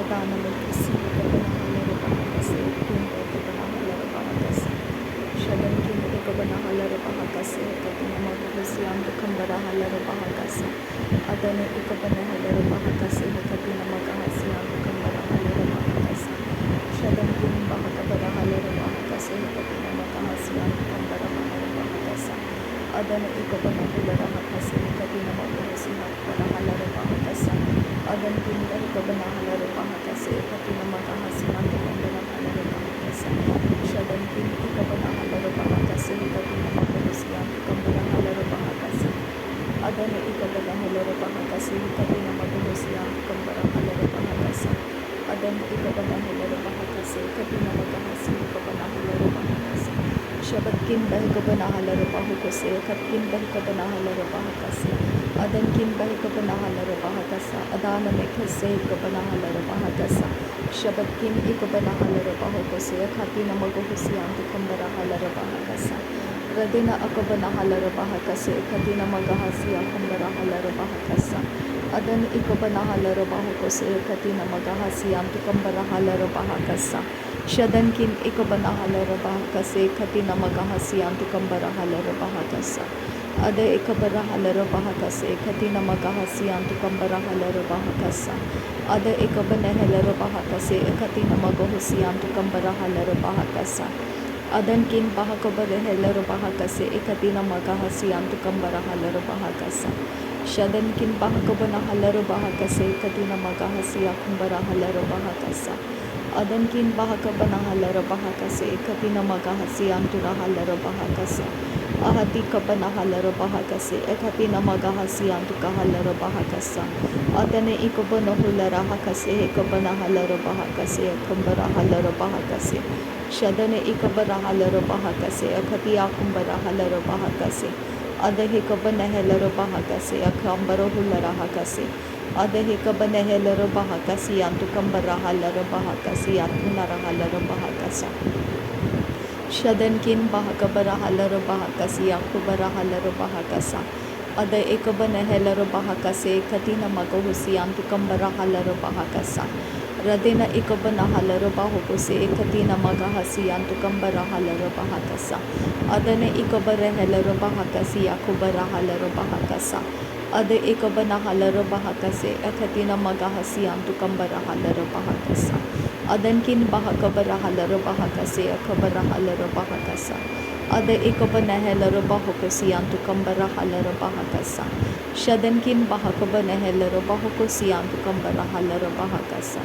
Adana Kasi Kabanahala Bahakasi, Kimba Kabanahala Bahakasi, Shadan Kim Ekabanahala Bahakasi, Katina Magahusian, the Kambarahala Bahakasi, Adana Ekabanahala Bahakasi, Katina Magahasian, the Kambarahala Bahakasi, Shadan Kim Bahakabarahala Bahakasi, Katina Magahasian, the Kambarahala Bahakasi, Adana Ekabanahala Bahakasi, Katina Magahusian, Banahala Bahakasi, Adan Kinda Kabanahala Bahakasi, Katina Magahasian, the Kambarahala Bahakasi, Shadan Kim Ekabanahala Bahakasi, Katina Magahusian, the Kambarahala Bahakasi, Adana Ekabanahala Bahakasi, Katina Magahusian, the Kambarahala Bahakasi, Adana Ekabanahala Bahakasi, Katina Magahasi, Kabanahala Bahakasi, Shabat Kinda Kabanahala Bahukose, Katinda Kabanahala Bahakasi, Adan Kinda Kabanahala Bahakasa, Adana Mekase Kabanahala Bahakasa, Shabat Kim Ekabanahala Bahukose, Katina Magahusian, the Kambarahala Bahakasa, Radina Akabanahala Bahakase, Katina Magahasiya Kambarahala Bahakasa, Adan Ekabanahala Bahukose, Katina Magahasiya, the Kambarahala Bahakasa, Shadan Kim Ekabanahala Bahakase, Katina Magahasiya, the Kambarahala Bahakasa, Ada Ekabarahala Bahakase, Katina Magahasiya, the Kambarahala Bahakasa, Ada Ekabanahala Bahakase, Katina Magahusiya, the Kambarahala Bahakasa, Adan Kin Bahakabarahela Bahakase, Ekatina Magahasian to Kambarahala Bahakasa, Shadan Kin Bahakabanahala Bahakase, Katina Magahasia Kumbarahala Bahakasa, Adan Kin Bahakabanahala Bahakase, Katina Magahasian to Rahala Bahakasa, Ahati Kabanahala Bahakase, Ekatina Magahasian to Kahala Bahakasa, Adane Ikabanohula Rahakase, Kabanahala Bahakase, Kumbarahala Bahakase, Shadane Ikabarahala Bahakase, Akatia Kumbarahala Bahakase, Adahikabanahela Bahakase, Akambarahulla Rahakase, Adahikabanahela Bahakasi, Antukambarahala Bahakasi, Atunarahala Bahakasa, Shadankin Bahakabarahala Bahakasi, Akubarahala Bahakasa, Ada Ekabanahela Bahakase, Katina Magahusi, Antukambarahala Bahakasa, Radena Ekabanahala Bahukose, Katina Magahasi, Antukambarahala Bahakasa, Adana Ekabarahela Bahakasi, Akubarahala Bahakasa, Ada Ekabanahala Bahakase, Katina Magahasi, Antukambarahala Bahakasa, Adankin Bahakabarahala Bahakase, Akabarahala Bahakasa, Ada Ekabanahela Bahukasi, Antukambarahala Bahakasa, Shadankin Bahakabanahela Bahukosi, Antukambarahala Bahakasa,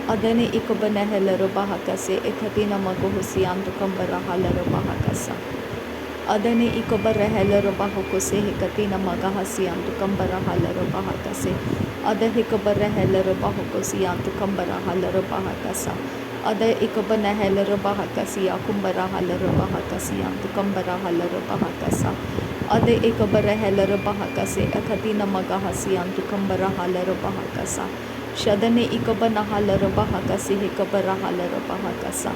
Adane Ekabanahela Bahakase, Ekatina Magahusi, Antukambarahala Bahakasa, Adane Ekabarahela Bahukose, Hekatina Magahasi, Antukambarahala Bahakase, Ada Hekabarahela Bahukosi, Antukambarahala Bahakasa, Ada Ekabanahela Bahakasi, Akumbarahala Bahakasi, Antukambarahala Bahakasa, Ada Ekabarahela Bahakase, Akatina Magahasi, Antukambarahala Bahakasa, Shadane Ekabanahala Bahakasi, Hekabarahala Bahakasa,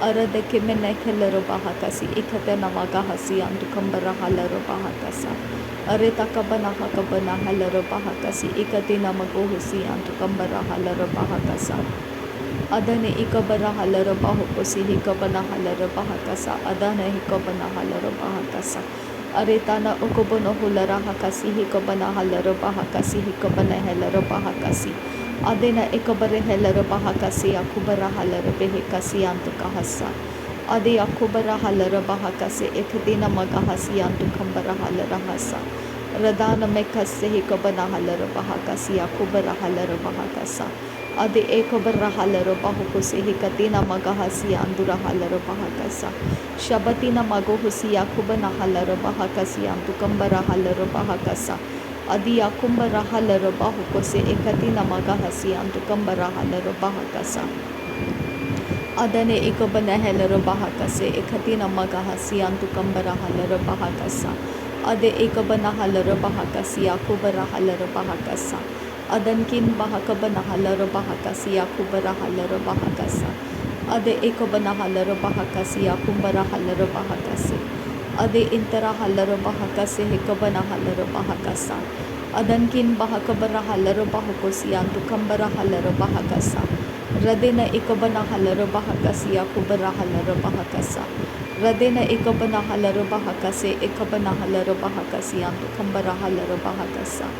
Arada Kimenekela Bahakasi, Ekatana Magahasi, Antukambarahala Bahakasa, Areta Kabanahakabanahala Bahakasi, Ekatina Magohusi, Antukambarahala Bahakasa, Adane Ekabarahala Bahukosi, Hekabanahala Bahakasa, Adana Hekabanahala Bahakasa, Aretana Okobonohula Rahakasi, Hekabanahala Bahakasi, Hekabanahala Bahakasi, Adena Ekabarehela Bahakasi, Akubarahala Behekasi, Antukahasa, Ade Akubarahala Bahakasi, Ekadina Magahasi, Antukambarahala Rahasa, Radana Mekase, Hekabanahala Bahakasi, Akubarahala Bahakasa, Ade Ekabarahala Bahukosi, Hekatina Magahasi, Andurahala Bahakasa, Shabatina Magohusi, Akubanahala Bahakasi, Antukambarahala Bahakasa, Adi Akumbarahala Bahukose, Ekatina Magahasi, Antukambarahala Bahakasa, Adane Ekabanahela Bahakase, Ekatina Magahasi, Antukambarahala Bahakasa, Ade Ekabanahala Bahakasi, Akubarahala Bahakasa, Adankin Bahakabanahala Bahakasi, Akubarahala Bahakasa, Ade Ekabanahala Bahakasi, Akumbarahala Bahakasi, Ade Interahala Bahakase, Hekabanahala Bahakasa, Adankin Bahakabarahala Bahukosi, Antukambarahala Bahakasa, Radena ikabana halaro bahakasi akubara halaro bahakasa. Radena ikabana halaro bahakase ikabana halaro bahakasi antu kambara halaro bahakasa.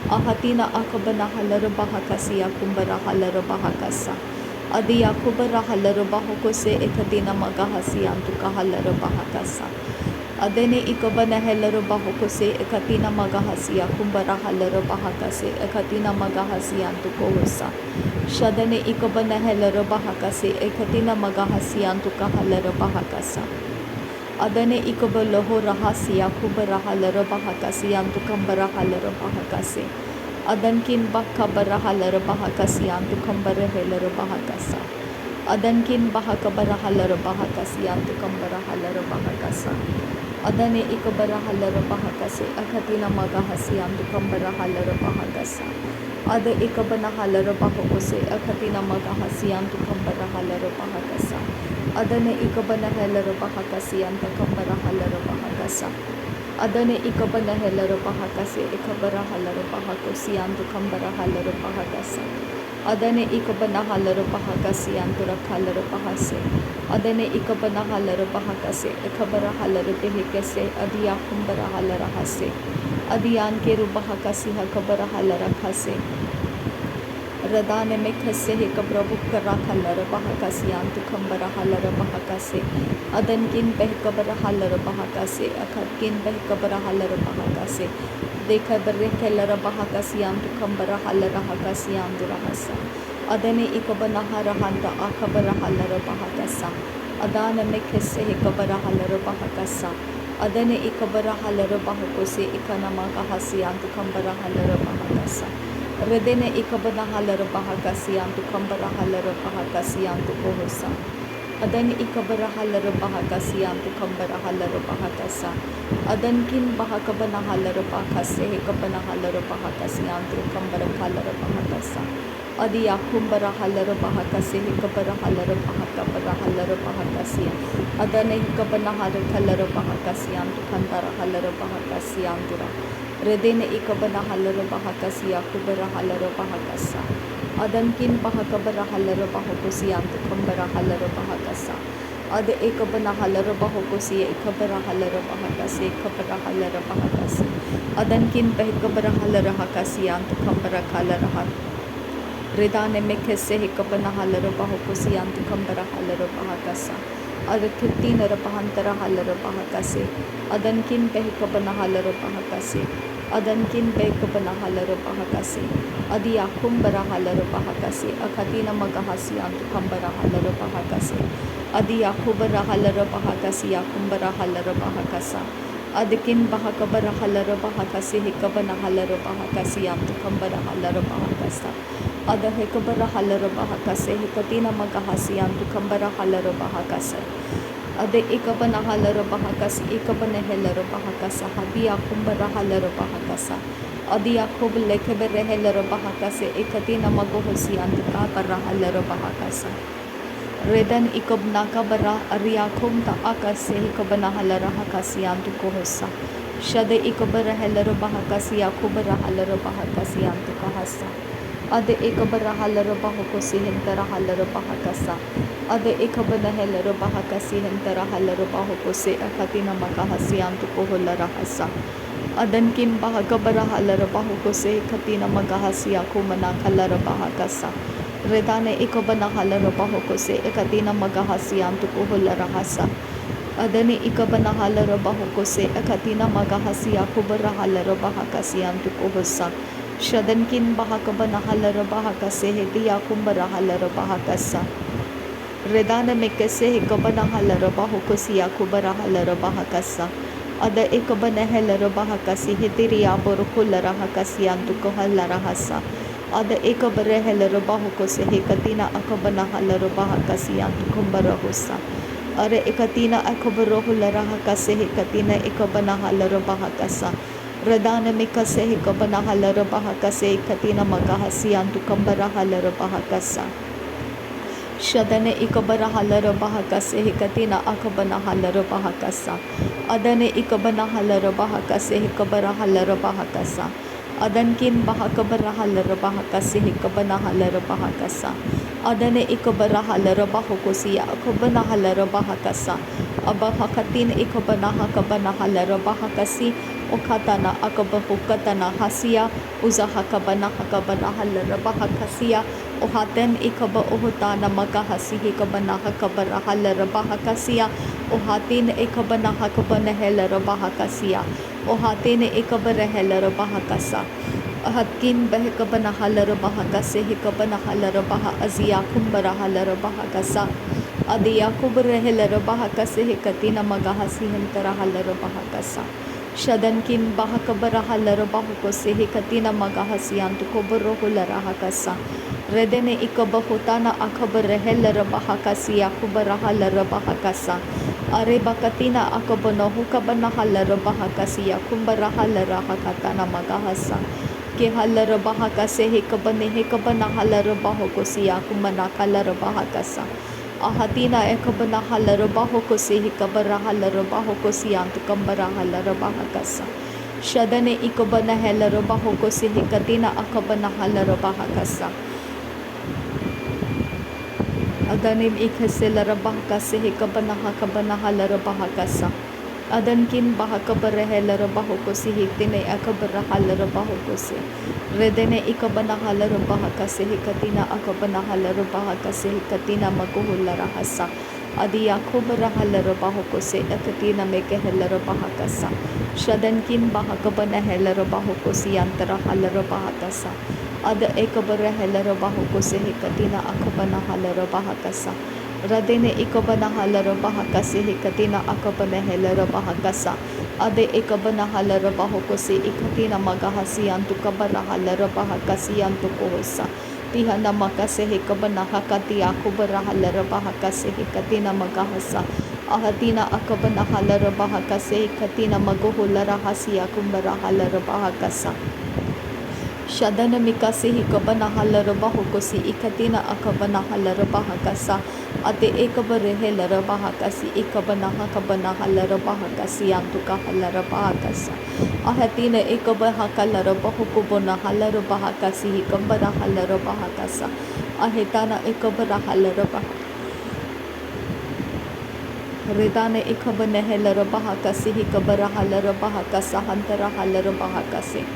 Ahatina akabana halaro bahakasi akumbara halaro bahakasa. Adi akubara halaro bahakose ekatina magahasi antu kahalaro bahakasa. Adene ikabana helaro bahakose ekatina magahasi akumbara halaro bahakase ekatina magahasi antu kohosa. Shadane ikabana helaro bahakase ekatina magahasi antu kahalaro bahakasa. Adane ikabaloho rahasi akubara halaro bahakasi antu kambara halaro bahakase. Adankin bakabara halaro bahakasi antu kambara helaro bahakasa. Adankin bahakabara halaro bahakasi antu kambara halaro bahakasa. Adane ikabara halaro bahakase akatina magahasi antu kambara halaro bahakasa. Ada ikabana halaro bahakose akatina magahasi antu kambara halaro bahakasa. Adane ikabana helaro bahakasi anta kambara halaro bahakasa. Adane ikabana helaro bahakase ikabara halaro bahakosi antu kambara halaro bahakasa. Adane ikabana halaro bahakasi antura halaro bahase. Adane ikabana halaro bahakase ikabara halaro behekase adiya kumbara halaro hase. Adiyan keru bahakasi hakabara halaro hase. Radane में खसे है कब्रबुक करा huller बहकासी आंतु खंबरा huller बहकासे अदन किन बह cover huller बहकासे अखद किन बह कबर हलर बहकासे देखा बर्रे खेलर बहकासी आंतु खंबरा हलर हकासी आंतु रहसा अदने इकबना हरहंता अखबर हलर बहकासा अदान में खसे है कबर हलर बहकासा अदने इकबर हलर बहकोसे इकनमा कहसी आंतु खंबरा हलर बहकासा Redene ikabana halaro bahakasi antu kambara halaro bahakasi antu kohosa. Adan ikabara halaro bahakasi antu kambara halaro bahakasa. Adan kin bahakabana halaro bahakase hekabana halaro bahakasi antu kambara halaro bahakasa. Adi akumbara halaro bahakase hekabara halaro bahakabara halaro bahakasi. Adane hekabana halaro bahakasi antu kandara halaro bahakasi antura. Redene ikabana halaro bahakasi akubara halaro bahakasa. Adankin bahakabara halaro bahakosi antu kambara halaro bahakasa. Ad ikabana halaro bahakosi ikabara halaro bahakasi ikabara halaro bahakasi. Adankin bahakabara halaro hakasi antu kambara halaro hak. Redane mekhese ikabana halaro bahakosi antu kambara halaro bahakasa. Adaktin rabahantara halaro bahakase. Adankin bahakabana halaro bahakase. Adankin bekabana halaro bahakase. Adi akumbara halaro bahakase. Akatina magahasi antu kambara halaro bahakase. Adi akubara halaro bahakase akumbara halaro bahakasa. Adikin bahakabara halaro bahakase hikabana halaro bahakase antu kambara halaro bahakasa. Ada hikabara halaro bahakase hikatina magahasi antu kambara halaro bahakasa. Ade ikabana halaro bahakasi ikabana helaro bahakasa hadiya kumbara halaro bahakasa adiya kub lekebere helaro bahakase ikatina magohosi antika para halaro bahakasa redan ikabna kabara ariya kumta akase ikabana halaro hakasi antuko hosa shade ikabara helaro bahakasi akubara halaro bahakasi antuka hasa Ade ikabara halaro bahakosi hentara halaro bahakasa Ade ikabana helaro bahakasi hentara halaro bahakose akatina makahasi antu koholara hasa Adan kim bahakabara halaro bahakose katina magahasi akumana halaro bahakasa Redane ikabana halaro bahakose akatina magahasi antu koholara hasa Adane ikabana halaro bahakose akatina magahasi akubara halaro bahakasi antu kohosa Shadankin bahakabana halaro bahakase hediya kumbara halaro bahakasa Redana mekase hekabana halaro bahukosi akubara halaro bahakasa Ada ekabana halaro bahakasi hediriya borukulara hakasi antuko halara hasa Ada ekabara halaro bahukose hekatina akabana halaro bahakasi antukumbara hosa Are ekatina akabaro hulara hakase hekatina ekabana halaro bahakasa Radana mikase hikabana halaro bahakase katina magahasi antu kambara halaro bahakasa Shadane ikabara halaro bahakase hikatina akabana halaro bahakasa Adane ikabana halaro bahakase hikabara halaro bahakasa Adankin bahakabarahal bahakasi hikabanahal bahakasa. Adane ikabarahal bahokosia akabanahal bahakasa. Abahakatin ikabanahakabanahal bahakasi. Okatana akabahukatana hasia uzahakabanahakabanahal bahakasia. Ohaten ikaba ohutana makahasi hikabanahakabarahal bahakasia. Ohatin ikabanahakabanahel bahakasia. Ohatin ikabarahel bahakasa. Ahatkin behikabanahal bahakase hikabanahal baha azia kumbarahal bahakasa. Adiya kubrahel bahakase hikatina magahasi hintarahal bahakasa. Shadankin bahakabarahal bahakose hikatina magahasi antukobarohul rahakasa. Redene ikabahutana akabarahel bahakasi akubarahal bahakasa. Are bakatina akabonahu kabanahal bahakasi akumbarahal rahakatana magahasa. Ke halar bahakase hekabane hekabana halar bahokosi akumana kalar bahakasa. Ahatina ekabana halar bahokose hekabara halar bahokosi antukambara halar bahakasa. Shadane ikabana halar bahokosi hekatina akabana halar bahakasa. Adanim ikaselar bahakase hekabana hakabana halar bahakasa. Adankin bahakabarahel bahokosi hikdine akabarahal bahokosi. Redene ikabanahal bahakase hikatina akabanahal bahakase hikatina makuhul rahasa. Adi akubarahal bahokose akatina mekehel bahakasa. Shadankin bahakabanahel bahokosi antarahal bahakasa. Ada ekabarahel bahokose hikatina akabanahal bahakasa. Radene ikabanahal bahakase hikatina akabanahel bahakasa. Ade ikabanahal bahokose ikatina magahasi antukabarahal bahakasi antukohosa. Tihana makase hikabanahakati akubarahal bahakase hikatina magahasa. Ahatina akabanahal bahakase hikatina magohul rahasi akumbarahal bahakasa. Shadana mikasi hikabanahal bahokosi ikatina akabanahal bahakasa. Ate ekabarehel bahakasi ikabanahakabanahal bahakasi antukahal bahakasa. Ahatina ekabahakal bahokubonahal bahakasi hikambarahal bahakasa. Ahetana ekabarahal bahakasa. Redane ikabanehel bahakasi hikabarahal bahakasa hantarahal bahakasi.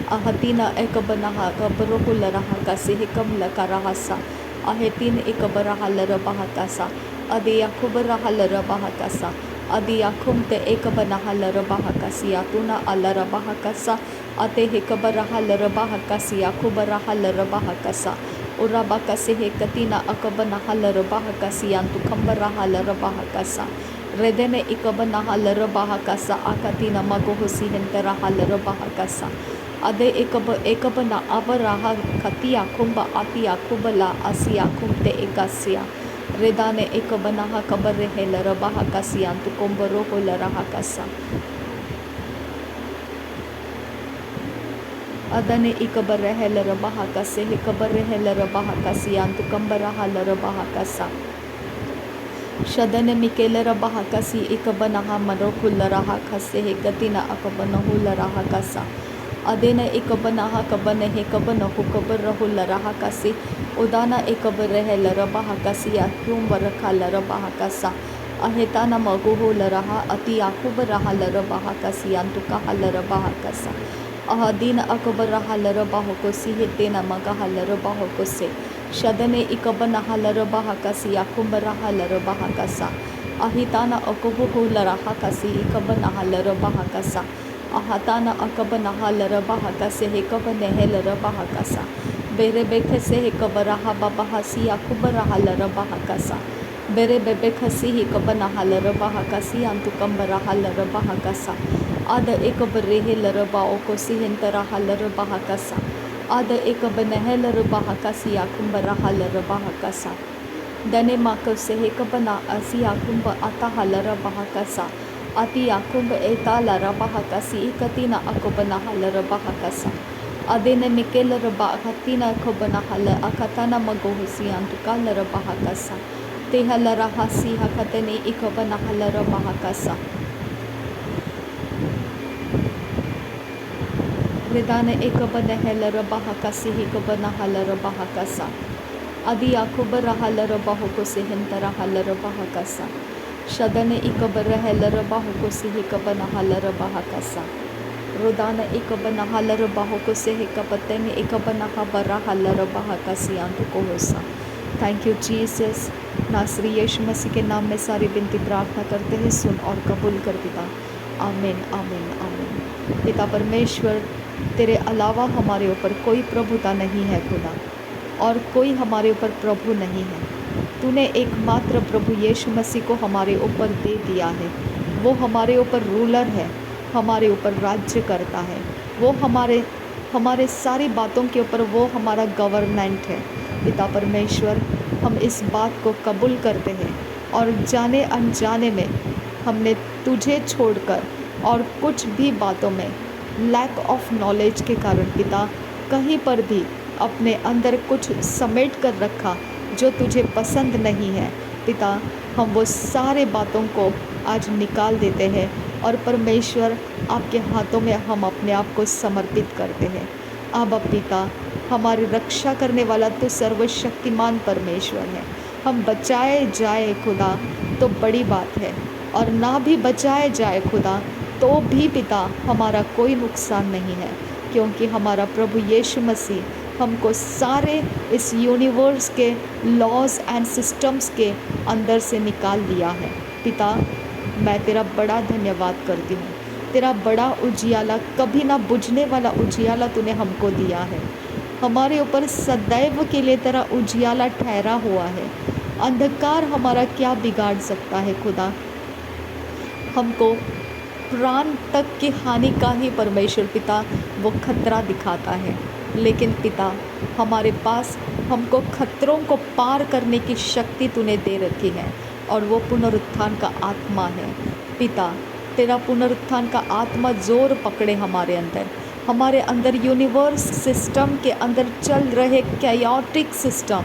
Ahatina ekabanaha kabarohul rahakasi hikamla karahasa. Ahetin ikabarahal bahakasa. Adiya kubarahal bahakasa. Adiya kumte ekabanahal bahakasi atuna alara bahakasa. Ate hikabarahal bahakasi akubarahal bahakasa. Urabakasi hikatina akabanahal bahakasi antukambarahal bahakasa. Redene ikabanahal bahakasa akatina magohosi hintarahal bahakasa. Ade ekabana abaraha katia kumba atia kubala asia kumte ekasia. Redane ekabanaha kabarehel bahakasi antukomborohul rahakasa. Adane ikabarehel bahakase hikabarehel bahakasi antukambarahal bahakasa. Shadane mikelera bahakasi ikabanaha marokul rahakase hekatina akabanahul rahakasa. Adena ikabanaha kabanehe kabanahu kabarahul rahakasi. Udana ikabarehel bahakasi akumbarakal bahakasa. Ahetana maguhul raha ati akubarahal bahakasi antukahal bahakasa. Ahadina akabarahal bahokosi hetena magahal bahokose. Shadane ikabanahal bahakasi akumbarahal bahakasa. Ahitana akubuhul rahakasi ikabanahal bahakasa. Ahatana akabanahal bahakase hekabanehel bahakasa. Bere bekase hekabaraha babahasi akubarahal bahakasa. Bere bebekasi hekabanahal bahakasi antukambarahal bahakasa. Ada ekabarehel baokosi hintarahal bahakasa. Ada ekabanehel bahakasi akumbarahal bahakasa. Dane makase hekabana asi akumba atahal bahakasa. Ati akumba etala bahakasi ikatina akubanahal bahakasa. Adene mikel bahakatina akubanahal akatana magohusi antukal bahakasa. Tehal rahasi hakatene ikabanahal bahakasa. रिदान एक बन हेलर बहाकासी हिक बन huller बहाकासा आदि आखुबर huller बाहुको से Hintar huller बहाकासा शदन इक बर हेलर बाहुको से हिक बन हलर बहाकासा रुदान एक बन हलर बाहुको से हिक पतन एक बन हबर हलर बहाकासी आंतु को होसा। Thank you Jesus. नासरी यीशु मसीह के नाम में सारी विनती प्रार्थना करते हैं, सुन और कबूल कर पिता। आमीन आमीन आमीन। पिता परमेश्वर, तेरे अलावा हमारे ऊपर कोई प्रभुता नहीं है खुदा, और कोई हमारे ऊपर प्रभु नहीं है। तूने एकमात्र प्रभु यीशु मसीह को हमारे ऊपर दे दिया है। वो हमारे ऊपर रूलर है, हमारे ऊपर राज्य करता है। वो हमारे सारी बातों के ऊपर वो हमारा गवर्नेंट है। पिता परमेश्वर, हम इस बात को कबूल करते हैं और जाने अनजाने में हमने तुझे छोड़कर और कुछ भी बातों में लैक ऑफ नॉलेज के कारण पिता कहीं पर भी अपने अंदर कुछ समेट कर रखा जो तुझे पसंद नहीं है। पिता, हम वो सारे बातों को आज निकाल देते हैं और परमेश्वर आपके हाथों में हम अपने आप को समर्पित करते हैं। अब पिता, हमारी रक्षा करने वाला तो सर्वशक्तिमान परमेश्वर है। हम बचाए जाए खुदा तो बड़ी बात है, और ना भी बचाए जाए खुदा तो भी पिता हमारा कोई नुकसान नहीं है, क्योंकि हमारा प्रभु यीशु मसीह हमको सारे इस यूनिवर्स के लॉज एंड सिस्टम्स के अंदर से निकाल दिया है। पिता, मैं तेरा बड़ा धन्यवाद करती हूँ। तेरा बड़ा उजियाला, कभी ना बुझने वाला उजियाला तूने हमको दिया है। हमारे ऊपर सदैव के लिए तेरा उजियाला ठहरा हुआ है। अंधकार हमारा क्या बिगाड़ सकता है खुदा। हमको प्राण तक की हानि का ही परमेश्वर पिता वो खतरा दिखाता है, लेकिन पिता हमारे पास हमको खतरों को पार करने की शक्ति तूने दे रखी है, और वो पुनरुत्थान का आत्मा है। पिता, तेरा पुनरुत्थान का आत्मा जोर पकड़े हमारे अंदर यूनिवर्स सिस्टम के अंदर चल रहे chaotic system,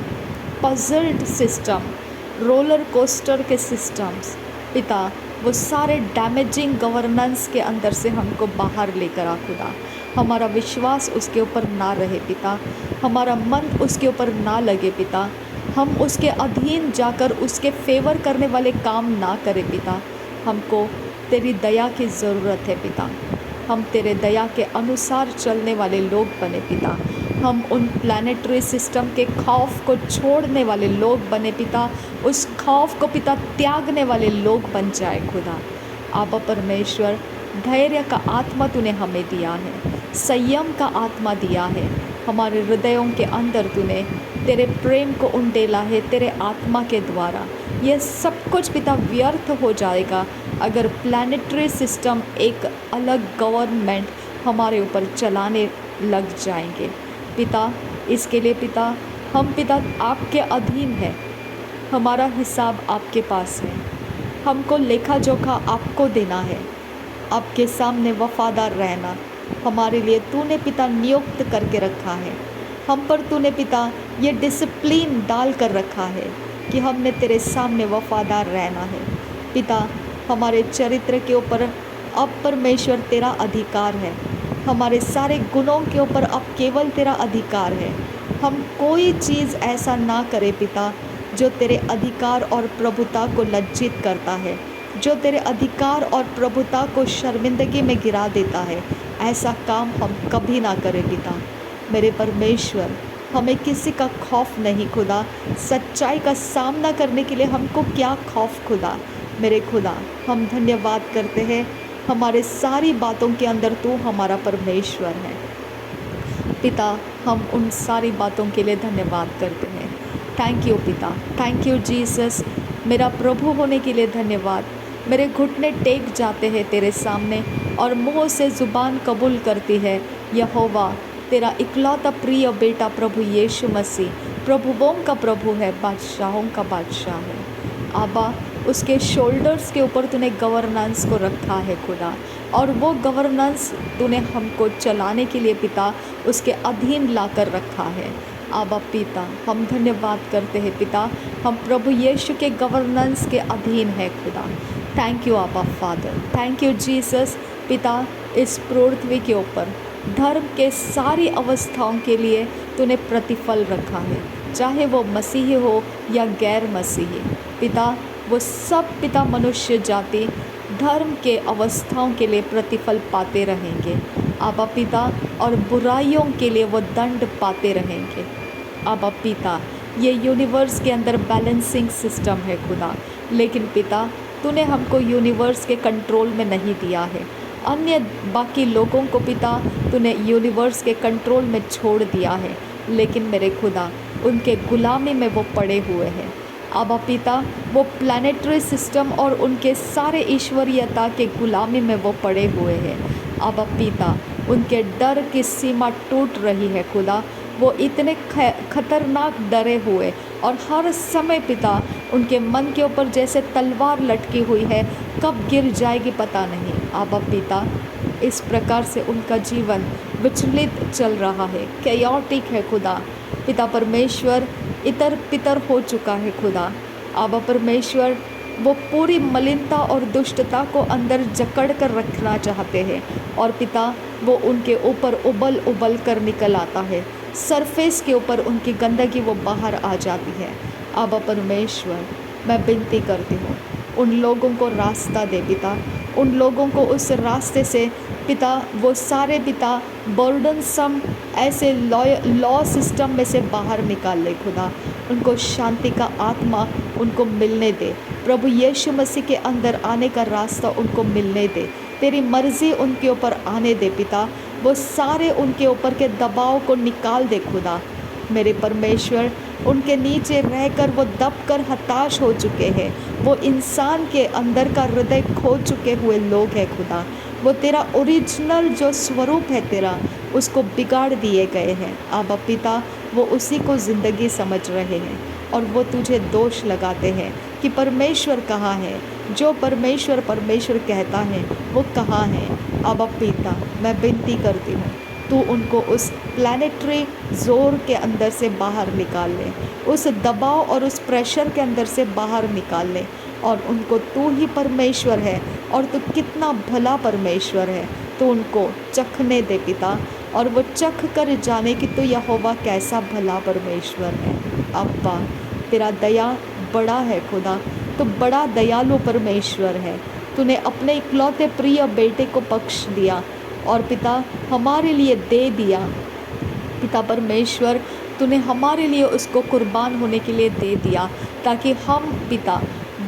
puzzled system, roller coaster के सिस्टम्स, पिता वो सारे डैमेजिंग गवर्नेंस के अंदर से हमको बाहर लेकर आ खुदा। हमारा विश्वास उसके ऊपर ना रहे पिता, हमारा मन उसके ऊपर ना लगे पिता, हम उसके अधीन जाकर उसके फेवर करने वाले काम ना करें पिता। हमको तेरी दया की ज़रूरत है पिता। हम तेरे दया के अनुसार चलने वाले लोग बने पिता। हम उन प्लानिटरी सिस्टम के खौफ को छोड़ने वाले लोग बने पिता। उस खौफ को पिता त्यागने वाले लोग बन जाए खुदा। आबा परमेश्वर, धैर्य का आत्मा तूने हमें दिया है, संयम का आत्मा दिया है। हमारे हृदयों के अंदर तूने तेरे प्रेम को उंडेला है तेरे आत्मा के द्वारा। यह सब कुछ पिता व्यर्थ हो जाएगा अगर प्लानिटरी सिस्टम एक अलग गवर्नमेंट हमारे ऊपर चलाने लग जाएंगे पिता। इसके लिए पिता हम पिता आपके अधीन हैं, हमारा हिसाब आपके पास है, हमको लेखा जोखा आपको देना है। आपके सामने वफादार रहना हमारे लिए तूने पिता नियुक्त करके रखा है। हम पर तूने पिता ये डिसिप्लिन डाल कर रखा है कि हमने तेरे सामने वफादार रहना है पिता। हमारे चरित्र के ऊपर अब परमेश्वर तेरा अधिकार है, हमारे सारे गुणों के ऊपर अब केवल तेरा अधिकार है। हम कोई चीज़ ऐसा ना करें पिता जो तेरे अधिकार और प्रभुता को लज्जित करता है, जो तेरे अधिकार और प्रभुता को शर्मिंदगी में गिरा देता है। ऐसा काम हम कभी ना करें पिता। मेरे परमेश्वर, हमें किसी का खौफ नहीं खुदा। सच्चाई का सामना करने के लिए हमको क्या खौफ खुदा। मेरे खुदा, हम धन्यवाद करते हैं, हमारे सारी बातों के अंदर तू हमारा परमेश्वर है पिता। हम उन सारी बातों के लिए धन्यवाद करते हैं। थैंक यू पिता, थैंक यू जीसस। मेरा प्रभु होने के लिए धन्यवाद। मेरे घुटने टेक जाते हैं तेरे सामने और मुँह से ज़ुबान कबूल करती है यहोवा तेरा इकलौता प्रिय बेटा प्रभु यीशु मसीह प्रभुओं का प्रभु है, बादशाहों का बादशाह है। आबा, उसके शोल्डर्स के ऊपर तूने गवर्नेंस को रखा है खुदा, और वो गवर्नेंस तूने हमको चलाने के लिए पिता उसके अधीन लाकर रखा है। आबा पिता, हम धन्यवाद करते हैं पिता, हम प्रभु यीशु के गवर्नेंस के अधीन है खुदा। थैंक यू आबा फादर, थैंक यू जीसस। पिता, इस पृथ्वी के ऊपर धर्म के सारी अवस्थाओं के लिए तूने प्रतिफल रखा है, चाहे वो मसीही हो या गैर मसीही। पिता, वो सब पिता मनुष्य जाति धर्म के अवस्थाओं के लिए प्रतिफल पाते रहेंगे आबा पिता, और बुराइयों के लिए वो दंड पाते रहेंगे आबा पिता। ये यूनिवर्स के अंदर बैलेंसिंग सिस्टम है खुदा, लेकिन पिता तूने हमको यूनिवर्स के कंट्रोल में नहीं दिया है। अन्य बाकी लोगों को पिता तूने यूनिवर्स के कंट्रोल में छोड़ दिया है, लेकिन मेरे खुदा उनके गुलामी में वो पड़े हुए हैं आबा पिता। वो प्लानिटरी सिस्टम और उनके सारे ईश्वरीयता के गुलामी में वो पड़े हुए हैं आबा पिता। उनके डर की सीमा टूट रही है खुदा, वो इतने खतरनाक डरे हुए, और हर समय पिता उनके मन के ऊपर जैसे तलवार लटकी हुई है, कब गिर जाएगी पता नहीं आबा पिता। इस प्रकार से उनका जीवन विचलित चल रहा है, कैओटिक है खुदा। पिता परमेश्वर इतर पितर हो चुका है खुदा आबा परमेश्वर। वो पूरी मलिनता और दुष्टता को अंदर जकड़ कर रखना चाहते हैं, और पिता वो उनके ऊपर उबल उबल कर निकल आता है। सरफेस के ऊपर उनकी गंदगी वो बाहर आ जाती है आबा परमेश्वर। मैं विनती करती हूँ, उन लोगों को रास्ता दे पिता, उन लोगों को उस रास्ते से पिता, वो सारे पिता बर्डनसम ऐसे लॉ सिस्टम में से बाहर निकाल ले खुदा। उनको शांति का आत्मा उनको मिलने दे प्रभु यीशु मसीह के अंदर आने का रास्ता उनको मिलने दे। तेरी मर्ज़ी उनके ऊपर आने दे पिता। वो सारे उनके ऊपर के दबाव को निकाल दे खुदा मेरे परमेश्वर। उनके नीचे रहकर वो दब कर हताश हो चुके हैं, वो इंसान के अंदर का हृदय खो चुके हुए लोग हैं खुदा। वो तेरा ओरिजिनल जो स्वरूप है तेरा, उसको बिगाड़ दिए गए हैं आबा पिता। वो उसी को ज़िंदगी समझ रहे हैं, और वो तुझे दोष लगाते हैं कि परमेश्वर कहाँ है। जो परमेश्वर परमेश्वर कहता है वो कहाँ है आबा पिता। मैं विनती करती हूँ, तू उनको उस प्लानिटरी जोर के अंदर से बाहर निकाल ले, उस दबाव और उस प्रेशर के अंदर से बाहर निकाल ले, और उनको तू ही परमेश्वर है, और तू कितना भला परमेश्वर है। तो उनको चखने दे पिता, और वो चख कर जाने कि तू यहोवा कैसा भला परमेश्वर है। अब्बा तेरा दया बड़ा है खुदा, तो बड़ा दयालु परमेश्वर है। तूने अपने इकलौते प्रिय बेटे को बख्श दिया, और पिता हमारे लिए दे दिया पिता परमेश्वर। तूने हमारे लिए उसको कुर्बान होने के लिए दे दिया, ताकि हम पिता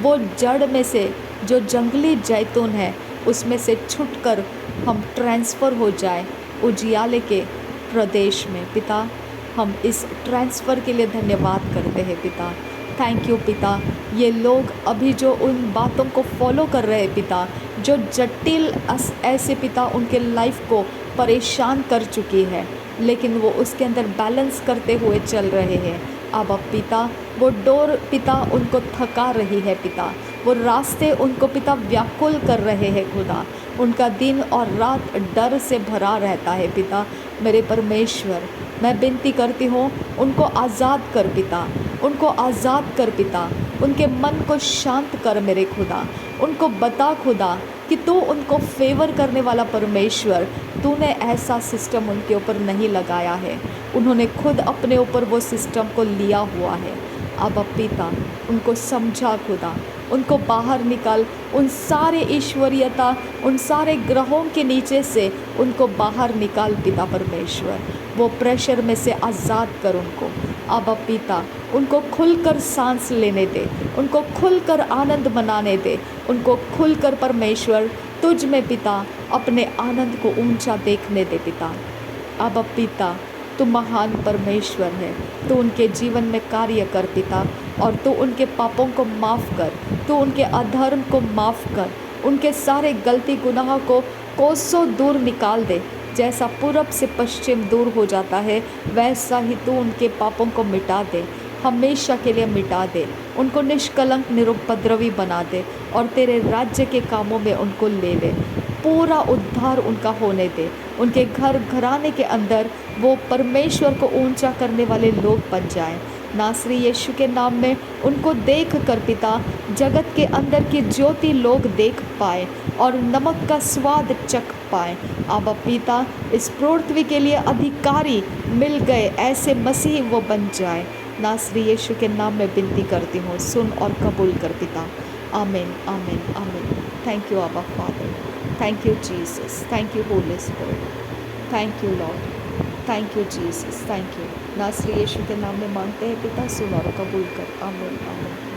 वो जड़ में से जो जंगली जैतून है उसमें से छुटकर हम ट्रांसफ़र हो जाए उजियाले के प्रदेश में पिता। हम इस ट्रांसफ़र के लिए धन्यवाद करते हैं पिता। थैंक यू पिता। ये लोग अभी जो उन बातों को फॉलो कर रहे हैं पिता, जो जटिल ऐसे पिता उनके लाइफ को परेशान कर चुकी है, लेकिन वो उसके अंदर बैलेंस करते हुए चल रहे हैं। अब पिता वो डोर पिता उनको थका रही है पिता, वो रास्ते उनको पिता व्याकुल कर रहे हैं खुदा। उनका दिन और रात डर से भरा रहता है पिता मेरे परमेश्वर। मैं विनती करती हूँ, उनको आज़ाद कर पिता, उनको आज़ाद कर पिता। उनके मन को शांत कर मेरे खुदा। उनको बता खुदा कि तू उनको फेवर करने वाला परमेश्वर, तूने ऐसा सिस्टम उनके ऊपर नहीं लगाया है, उन्होंने खुद अपने ऊपर वो सिस्टम को लिया हुआ है। अब पिता उनको समझा खुदा, उनको बाहर निकाल, उन सारे ईश्वरीयता, उन सारे ग्रहों के नीचे से उनको बाहर निकाल पिता परमेश्वर। वो प्रेशर में से आज़ाद कर उनको। अब पिता उनको खुलकर सांस लेने दे, उनको खुलकर आनंद मनाने दे, उनको खुलकर परमेश्वर तुझ में पिता अपने आनंद को ऊंचा देखने दे पिता। अब पिता तू महान परमेश्वर है, तू उनके जीवन में कार्य कर पिता, और तू उनके पापों को माफ़ कर, तू उनके अधर्म को माफ़ कर, उनके सारे गलती गुनाह को कोसों दूर निकाल दे। जैसा पूरब से पश्चिम दूर हो जाता है, वैसा ही तू उनके पापों को मिटा दे, हमेशा के लिए मिटा दे। उनको निष्कलंक निरुपद्रवी बना दे, और तेरे राज्य के कामों में उनको ले ले। पूरा उद्धार उनका होने दे। उनके घर घराने के अंदर वो परमेश्वर को ऊंचा करने वाले लोग बन जाएं। नासरी यीशु के नाम में उनको देख कर पिता जगत के अंदर की ज्योति लोग देख पाए और नमक का स्वाद चख पाए। अब पिता इस पृथ्वी के लिए अधिकारी मिल गए, ऐसे मसीह वो बन जाए। नासरी यीशु के नाम में विनती करती हूँ, सुन और कबूल कर पिता। आमीन आमीन आमीन। थैंक यू आबा father, thank you Jesus, thank you Holi spirit, thank you Lord, thank you Jesus, thank you. नासरी यीशु के नाम में मांगते हैं पिता, सुन और कबूल कर। आमीन आमीन।